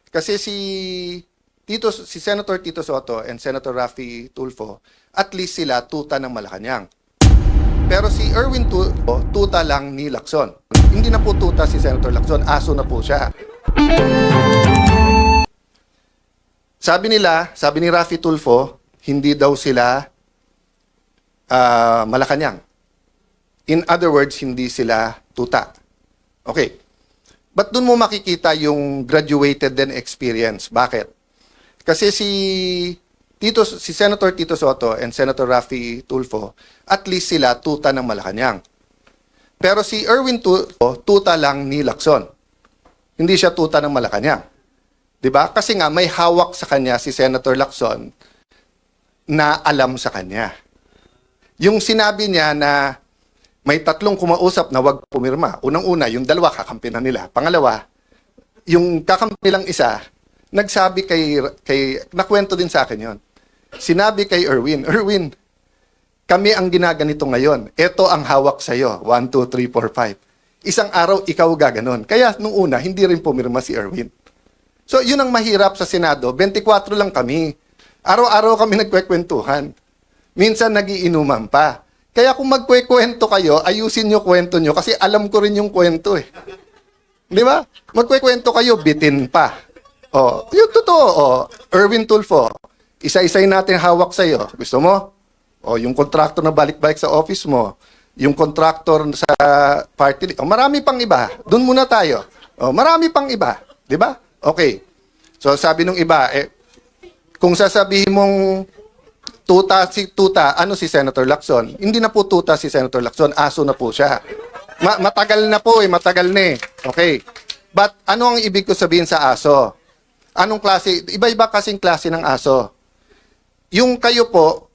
Kasi si Senator Tito Soto and Senator Raffy Tulfo, at least sila tuta ng Malacanang. Pero si Erwin Tulfo, tuta lang ni Lacson. Hindi na po tuta si Senator Lacson, aso na po siya. Sabi ni Raffy Tulfo, hindi daw sila Malacanang. In other words, hindi sila tuta. Okay. But doon mo makikita yung graduated din experience. Bakit? Kasi si Senator Tito Soto and Senator Raffy Tulfo, at least sila tuta ng Malacanang. Pero si Erwin Tulfo, tuta lang ni Lacson. Hindi siya tuta ng Malacanang. 'Di ba? Kasi nga may hawak sa kanya si Senator Lacson na alam sa kanya. Yung sinabi niya na may tatlong kumausap na wag pumirma. Unang-una, yung dalawa kakampi na nila. Pangalawa, yung kakampi lang isa, nagsabi nakwento din sa akin yon. Sinabi kay Erwin, kami ang ginaganito ngayon. Ito ang hawak sa'yo. 1, 2, 3, 4, 5. Isang araw, ikaw gaganon. Kaya nung una, hindi rin pumirma si Erwin. So, yun ang mahirap sa Senado. 24 lang kami. Araw-araw kami nagkwekwentuhan. Minsan nagiinuman pa. Kaya kung magkwekwento kayo, ayusin nyo kwento nyo kasi alam ko rin yung kwento eh. Di ba? Magkwekwento kayo, bitin pa. Oh, yung totoo. Oh, Erwin Tulfo, isa-isay natin hawak sa'yo. Gusto mo? O, yung contractor na balik-balik sa office mo, yung contractor sa party, o, marami pang iba. Doon muna tayo. O, marami pang iba. Di ba? Okay. So, sabi nung iba, kung sasabihin mong tuta, ano si Senator Lacson? Hindi na po tuta si Senator Lacson, aso na po siya. Matagal na po matagal na eh. Okay. But ano ang ibig ko sabihin sa aso? Anong klase? Iba-iba kasing klase ng aso. Yung kayo po,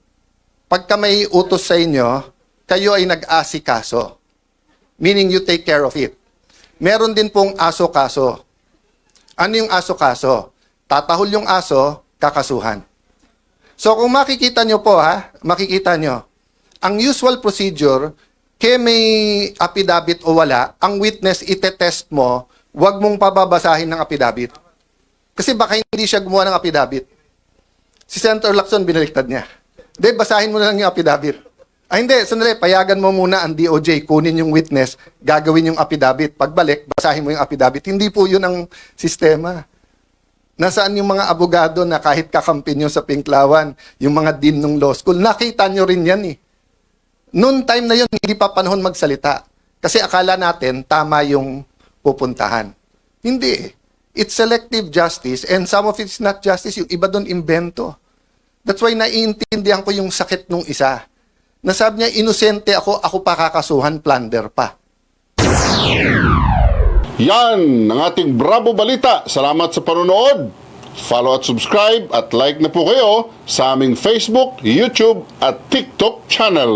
pagka may utos sa inyo, kayo ay nag-asikaso. Meaning you take care of it. Meron din pong aso-kaso. Ano yung aso-kaso? Tatahol yung aso, kakasuhan. So kung makikita nyo po makikita nyo, ang usual procedure, kaya may affidavit o wala, ang witness itetest mo, wag mong pababasahin ng affidavit. Kasi baka hindi siya gumawa ng affidavit. Si Senator Lacson, binaliktad niya. Hindi, basahin mo na lang yung affidavit. Hindi, sandali, payagan mo muna ang DOJ, kunin yung witness, gagawin yung affidavit. Pagbalik, basahin mo yung affidavit. Hindi po yun ang sistema. Nasaan yung mga abogado na kahit kakampi nyo sa Pinklawan, yung mga dean ng law school, nakita nyo rin yan eh. Noon time na yun, hindi pa panahon magsalita. Kasi akala natin, tama yung pupuntahan. Hindi eh. It's selective justice and some of it's not justice. Yung iba doon, invento. That's why naiintindihan ko yung sakit nung isa. Nasabi niya, inosente ako pa kakasuhan, plunder pa. Yan ang ating Bravo Balita. Salamat sa panonood. Follow at subscribe at like na po kayo sa aming Facebook, YouTube at TikTok channel.